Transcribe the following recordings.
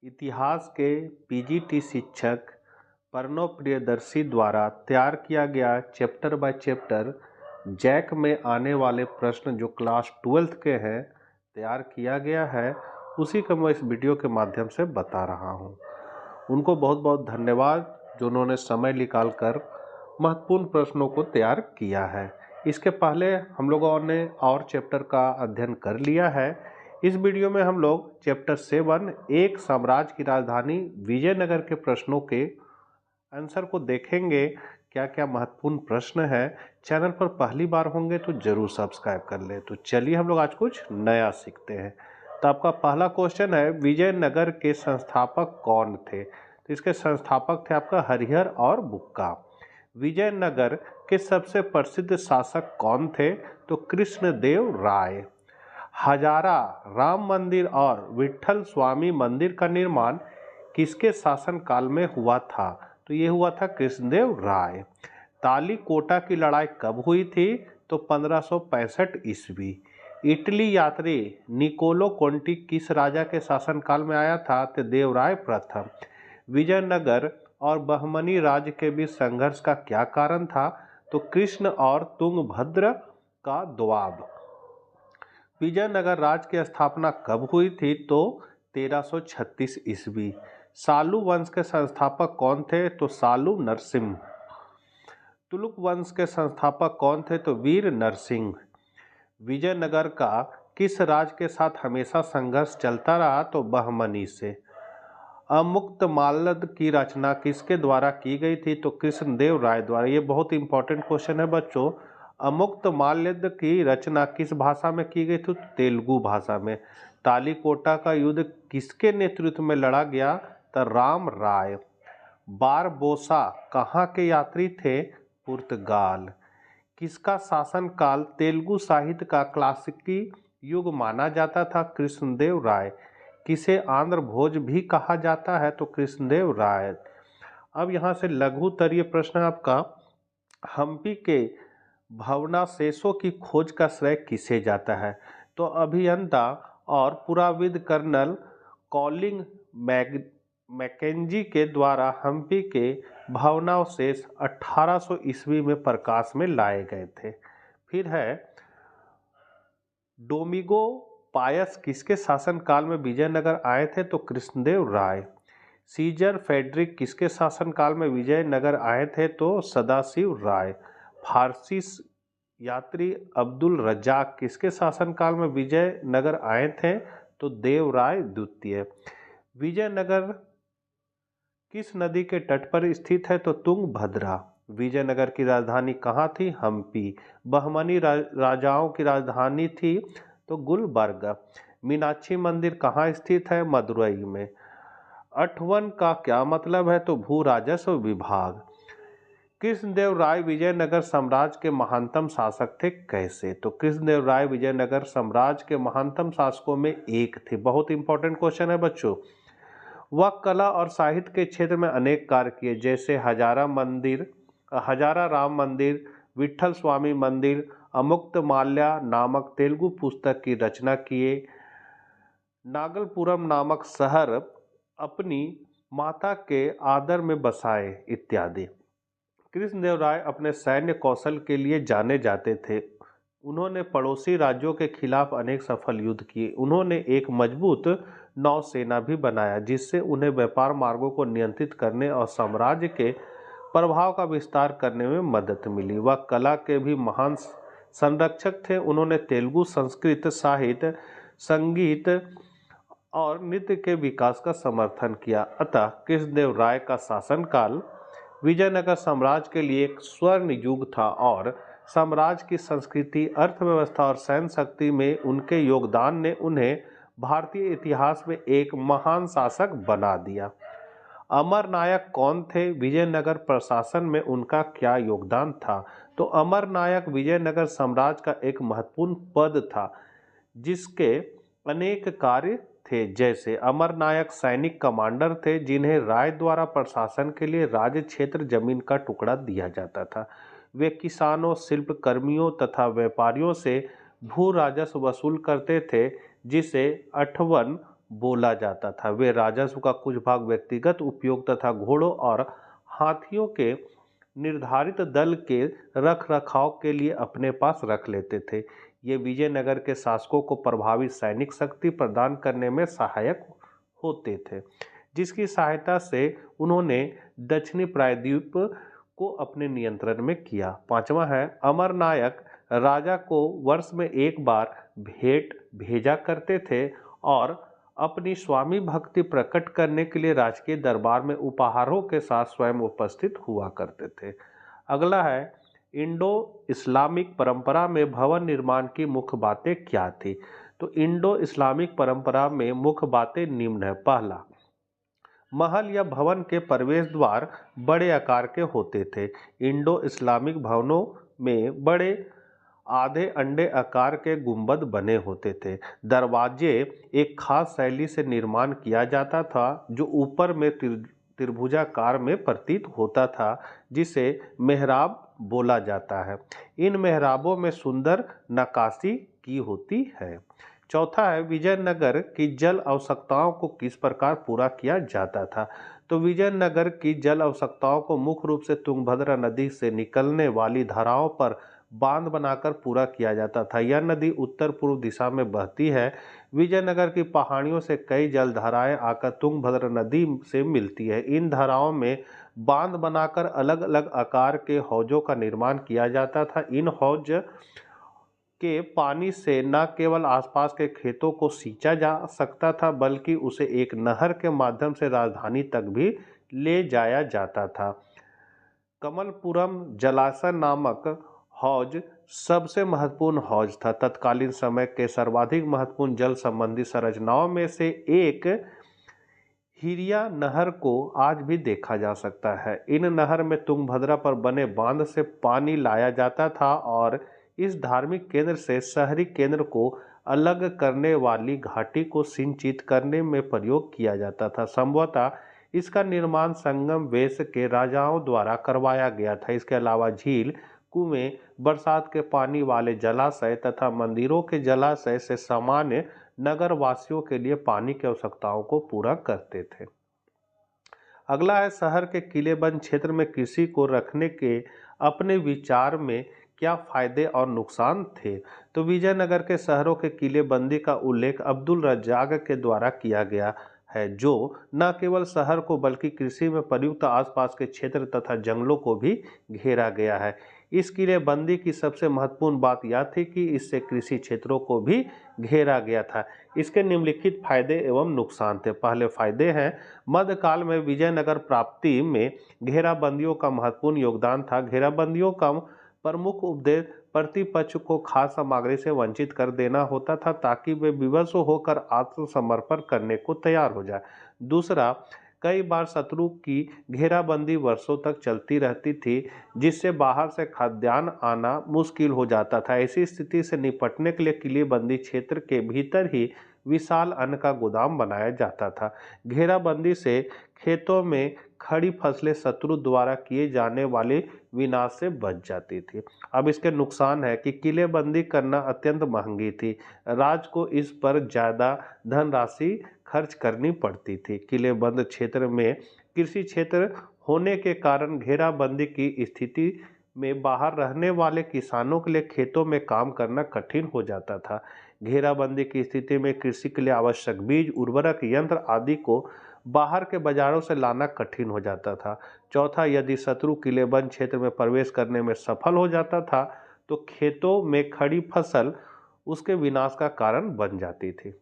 इतिहास के पीजीटी शिक्षक प्रणव प्रियदर्शी द्वारा तैयार किया गया चैप्टर बाय चैप्टर जैक में आने वाले प्रश्न जो क्लास 12th के हैं तैयार किया गया है, उसी को मैं इस वीडियो के माध्यम से बता रहा हूं। उनको बहुत बहुत धन्यवाद जो उन्होंने समय निकाल कर महत्वपूर्ण प्रश्नों को तैयार किया है। इसके पहले हम लोगों ने और चैप्टर का अध्ययन कर लिया है। इस वीडियो में हम लोग चैप्टर 7 एक साम्राज्य की राजधानी विजयनगर के प्रश्नों के आंसर को देखेंगे। क्या क्या महत्वपूर्ण प्रश्न है। चैनल पर पहली बार होंगे तो जरूर सब्सक्राइब कर ले। तो चलिए हम लोग आज कुछ नया सीखते हैं। तो आपका पहला क्वेश्चन है, विजयनगर के संस्थापक कौन थे? तो इसके संस्थापक थे आपका हरिहर और बुक्का। विजयनगर के सबसे प्रसिद्ध शासक कौन थे? तो कृष्णदेव राय। हजारा राम मंदिर और विट्ठल स्वामी मंदिर का निर्माण किसके शासनकाल में हुआ था? तो ये हुआ था कृष्णदेव राय। तालीकोटा की लड़ाई कब हुई थी? तो 1565 ईस्वी। इटली यात्री निकोलो कोंटी किस राजा के शासनकाल में आया था? तो देवराय प्रथम। विजयनगर और बहमनी राज्य के बीच संघर्ष का क्या कारण था? तो कृष्ण और तुंगभद्र का दोआब। विजयनगर राज्य की स्थापना कब हुई थी? तो 1336 ईस्वी। सालू वंश के संस्थापक कौन थे? तो सालू नरसिंह। तुलुक वंश के संस्थापक कौन थे? तो वीर नरसिंह। विजयनगर का किस राज्य के साथ हमेशा संघर्ष चलता रहा? तो बहमनी से। अमुक्तमाल्यद की रचना किसके द्वारा की गई थी? तो कृष्णदेव राय द्वारा। ये बहुत इंपॉर्टेंट क्वेश्चन है बच्चों। अमुक्तमाल्यद की रचना किस भाषा में की गई थी? तेलुगु भाषा में। तालीकोटा का युद्ध किसके नेतृत्व में लड़ा गया? तो राम राय। बारबोसा कहाँ के यात्री थे? पुर्तगाल। किसका शासनकाल तेलुगु साहित्य का क्लासिकी युग माना जाता था? कृष्णदेव राय। किसे आंध्र भोज भी कहा जाता है? तो कृष्णदेव राय। अब यहाँ से लघुतरीय प्रश्न आपका, हम्पी के भवनावशेषों की खोज का श्रेय किसे जाता है? तो अभियंता और पुराविद कर्नल कॉलिंग मैकेंजी के द्वारा हम्पी के भवनावशेष 1800 ईस्वी में प्रकाश में लाए गए थे। फिर है, डोमिगो पायस किसके शासनकाल में विजयनगर आए थे? तो कृष्णदेव राय। सीजर फेडरिक किसके शासनकाल में विजयनगर आए थे? तो सदाशिव राय। फारसी यात्री अब्दुल रज्जाक किसके शासनकाल में विजयनगर आए थे? तो देवराय द्वितीय। विजयनगर किस नदी के तट पर स्थित है? तो तुंगभद्रा। विजयनगर की राजधानी कहाँ थी? हम्पी। बहमनी राजाओं की राजधानी थी तो गुलबर्गा। मीनाक्षी मंदिर कहाँ स्थित है? मदुरई में। अठवन का क्या मतलब है? तो भू राजस्व विभाग। कृष्णदेव राय विजयनगर साम्राज्य के महानतम शासक थे कैसे? तो कृष्णदेव राय विजयनगर साम्राज्य के महानतम शासकों में एक थे। बहुत इंपॉर्टेंट क्वेश्चन है बच्चों। वह कला और साहित्य के क्षेत्र में अनेक कार्य किए, जैसे हजारा राम मंदिर, विट्ठल स्वामी मंदिर, अमुक्तमाल्या नामक तेलुगु पुस्तक की रचना किए, नागलपुरम नामक शहर अपनी माता के आदर में बसाए इत्यादि। कृष्णदेव राय अपने सैन्य कौशल के लिए जाने जाते थे। उन्होंने पड़ोसी राज्यों के खिलाफ अनेक सफल युद्ध किए। उन्होंने एक मजबूत नौसेना भी बनाया, जिससे उन्हें व्यापार मार्गों को नियंत्रित करने और साम्राज्य के प्रभाव का विस्तार करने में मदद मिली। वह कला के भी महान संरक्षक थे। उन्होंने तेलुगु संस्कृत, साहित्य, संगीत और नृत्य के विकास का समर्थन किया। अतः कृष्णदेव राय का शासनकाल विजयनगर साम्राज्य के लिए एक स्वर्ण युग था और साम्राज्य की संस्कृति, अर्थव्यवस्था और सैन्य शक्ति में उनके योगदान ने उन्हें भारतीय इतिहास में एक महान शासक बना दिया। अमरनायक कौन थे? विजयनगर प्रशासन में उनका क्या योगदान था? तो अमरनायक विजयनगर साम्राज्य का एक महत्वपूर्ण पद था, जिसके अनेक कार्य थे। जैसे अमरनायक सैनिक कमांडर थे, जिन्हें राय द्वारा प्रशासन के लिए राज्य क्षेत्र जमीन का टुकड़ा दिया जाता था। वे किसानों, शिल्पकर्मियों तथा व्यापारियों से भू राजस्व वसूल करते थे, जिसे अठवन बोला जाता था। वे राजस्व का कुछ भाग व्यक्तिगत उपयोग तथा घोड़ों और हाथियों के निर्धारित दल के रख रखाव के लिए अपने पास रख लेते थे। ये विजयनगर के शासकों को प्रभावी सैनिक शक्ति प्रदान करने में सहायक होते थे, जिसकी सहायता से उन्होंने दक्षिणी प्रायद्वीप को अपने नियंत्रण में किया। पांचवा है, अमरनायक राजा को वर्ष में एक बार भेंट भेजा करते थे और अपनी स्वामी भक्ति प्रकट करने के लिए राजकीय दरबार में उपहारों के साथ स्वयं उपस्थित हुआ करते थे। अगला है, इंडो इस्लामिक परंपरा में भवन निर्माण की मुख्य बातें क्या थी? तो इंडो इस्लामिक परंपरा में मुख्य बातें निम्न है। पहला, महल या भवन के प्रवेश द्वार बड़े आकार के होते थे। इंडो इस्लामिक भवनों में बड़े आधे अंडे आकार के गुंबद बने होते थे। दरवाजे एक खास शैली से निर्माण किया जाता था जो ऊपर में त्रिभुजाकार में प्रतीत होता था, जिसे मेहराब बोला जाता है। इन मेहराबों में सुंदर नक्काशी की होती है। चौथा है, विजयनगर की जल आवश्यकताओं को किस प्रकार पूरा किया जाता था? तो विजयनगर की जल आवश्यकताओं को मुख्य रूप से तुंगभद्रा नदी से निकलने वाली धाराओं पर बांध बनाकर पूरा किया जाता था। यह नदी उत्तर पूर्व दिशा में बहती है। विजयनगर की पहाड़ियों से कई जलधाराएं आकर तुंगभद्रा नदी से मिलती है। इन धाराओं में बांध बनाकर अलग अलग आकार के हौजों का निर्माण किया जाता था। इन हौज के पानी से न केवल आसपास के खेतों को सींचा जा सकता था, बल्कि उसे एक नहर के माध्यम से राजधानी तक भी ले जाया जाता था। कमलपुरम जलाशय नामक हौज सबसे महत्वपूर्ण हौज था। तत्कालीन समय के सर्वाधिक महत्वपूर्ण जल संबंधी संरचनाओं में से एक हिरिया नहर को आज भी देखा जा सकता है। इन नहर में तुंगभद्रा पर बने बांध से पानी लाया जाता था और इस धार्मिक केंद्र से शहरी केंद्र को अलग करने वाली घाटी को सिंचित करने में प्रयोग किया जाता था। संभवतः इसका निर्माण संगम वेश के राजाओं द्वारा करवाया गया था। इसके अलावा झील, कुएं, बरसात के पानी वाले जलाशय तथा मंदिरों के जलाशय से सामान्य नगर वासियों के लिए पानी की आवश्यकताओं को पूरा करते थे। अगला है, शहर के किलेबंद क्षेत्र में कृषि को रखने के अपने विचार में क्या फायदे और नुकसान थे? तो विजयनगर के शहरों के किलेबंदी का उल्लेख अब्दुल रज्जाक के द्वारा किया गया है, जो न केवल शहर को बल्कि कृषि में प्रयुक्त आसपास के क्षेत्र तथा जंगलों को भी घेरा गया है। इस किलेबंदी की सबसे महत्वपूर्ण बात यह थी कि इससे कृषि क्षेत्रों को भी घेरा गया था। इसके निम्नलिखित फायदे एवं नुकसान थे। पहले फायदे हैं, मध्यकाल में विजयनगर प्राप्ति में घेराबंदियों का महत्वपूर्ण योगदान था। घेराबंदियों का प्रमुख उद्देश्य प्रतिपक्ष को खाद्य सामग्री से वंचित कर देना होता था ताकि वे विवश होकर आत्मसमर्पण करने को तैयार हो जाए। दूसरा, कई बार शत्रु की घेराबंदी वर्षों तक चलती रहती थी, जिससे बाहर से खाद्यान्न आना मुश्किल हो जाता था। ऐसी स्थिति से निपटने के लिए किलेबंदी क्षेत्र के भीतर ही विशाल अन्न का गोदाम बनाया जाता था। घेराबंदी से खेतों में खड़ी फसलें शत्रु द्वारा किए जाने वाले विनाश से बच जाती थी। अब इसके नुकसान है कि किलेबंदी करना अत्यंत महंगी थी। राज्य को इस पर ज़्यादा धनराशि खर्च करनी पड़ती थी। किलेबंद क्षेत्र में कृषि क्षेत्र होने के कारण घेराबंदी की स्थिति में बाहर रहने वाले किसानों के लिए खेतों में काम करना कठिन हो जाता था। घेराबंदी की स्थिति में कृषि के लिए आवश्यक बीज, उर्वरक, यंत्र आदि को बाहर के बाजारों से लाना कठिन हो जाता था। चौथा, यदि शत्रु किलेबंद क्षेत्र में प्रवेश करने में सफल हो जाता था तो खेतों में खड़ी फसल उसके विनाश का कारण बन जाती थी।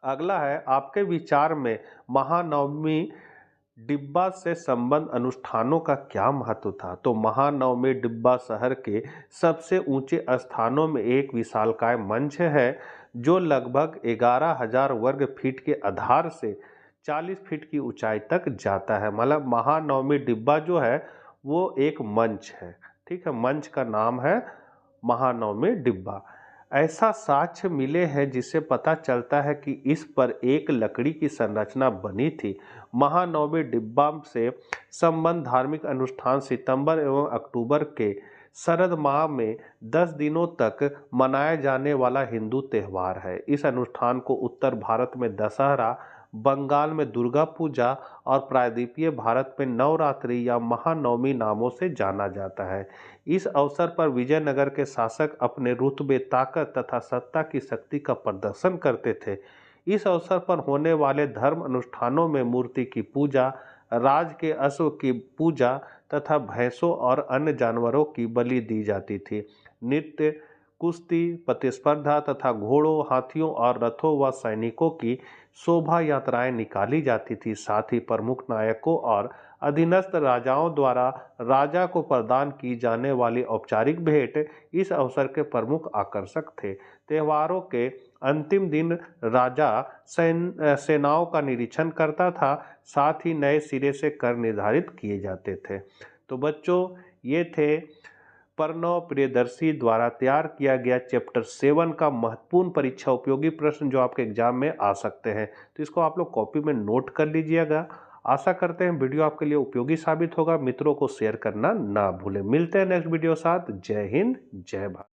अगला है, आपके विचार में महानवमी डिब्बा से संबंध अनुष्ठानों का क्या महत्व था? तो महानवमी डिब्बा शहर के सबसे ऊंचे स्थानों में एक विशालकाय मंच है जो लगभग 11,000 वर्ग फीट के आधार से 40 फीट की ऊंचाई तक जाता है। मतलब महानवमी डिब्बा जो है वो एक मंच है। ठीक है, मंच का नाम है महानवमी डिब्बा। ऐसा साक्ष्य मिले हैं जिससे पता चलता है कि इस पर एक लकड़ी की संरचना बनी थी। महानवमी डिब्बा से संबंध धार्मिक अनुष्ठान सितंबर एवं अक्टूबर के शरद माह में 10 दिनों तक मनाया जाने वाला हिंदू त्यौहार है। इस अनुष्ठान को उत्तर भारत में दशहरा, बंगाल में दुर्गा पूजा और प्रायद्वीपीय भारत में नवरात्रि या महानवमी नामों से जाना जाता है। इस अवसर पर विजयनगर के शासक अपने रुतबे, ताकत तथा सत्ता की शक्ति का प्रदर्शन करते थे। इस अवसर पर होने वाले धर्म अनुष्ठानों में मूर्ति की पूजा, राज के अश्व की पूजा तथा भैंसों और अन्य जानवरों की बलि दी जाती थी। नृत्य, कुश्ती प्रतिस्पर्धा तथा घोड़ों, हाथियों और रथों व सैनिकों की शोभा यात्राएं निकाली जाती थी। साथ ही प्रमुख नायकों और अधीनस्थ राजाओं द्वारा राजा को प्रदान की जाने वाली औपचारिक भेंट इस अवसर के प्रमुख आकर्षक थे। त्योहारों के अंतिम दिन राजा सेनाओं का निरीक्षण करता था, साथ ही नए सिरे से कर निर्धारित किए जाते थे। तो बच्चों, ये थे प्रणव प्रियदर्शी द्वारा तैयार किया गया चैप्टर 7 का महत्वपूर्ण परीक्षा उपयोगी प्रश्न जो आपके एग्जाम में आ सकते हैं। तो इसको आप लोग कॉपी में नोट कर लीजिएगा। आशा करते हैं वीडियो आपके लिए उपयोगी साबित होगा। मित्रों को शेयर करना ना भूलें। मिलते हैं नेक्स्ट वीडियो साथ। जय हिंद, जय भारत।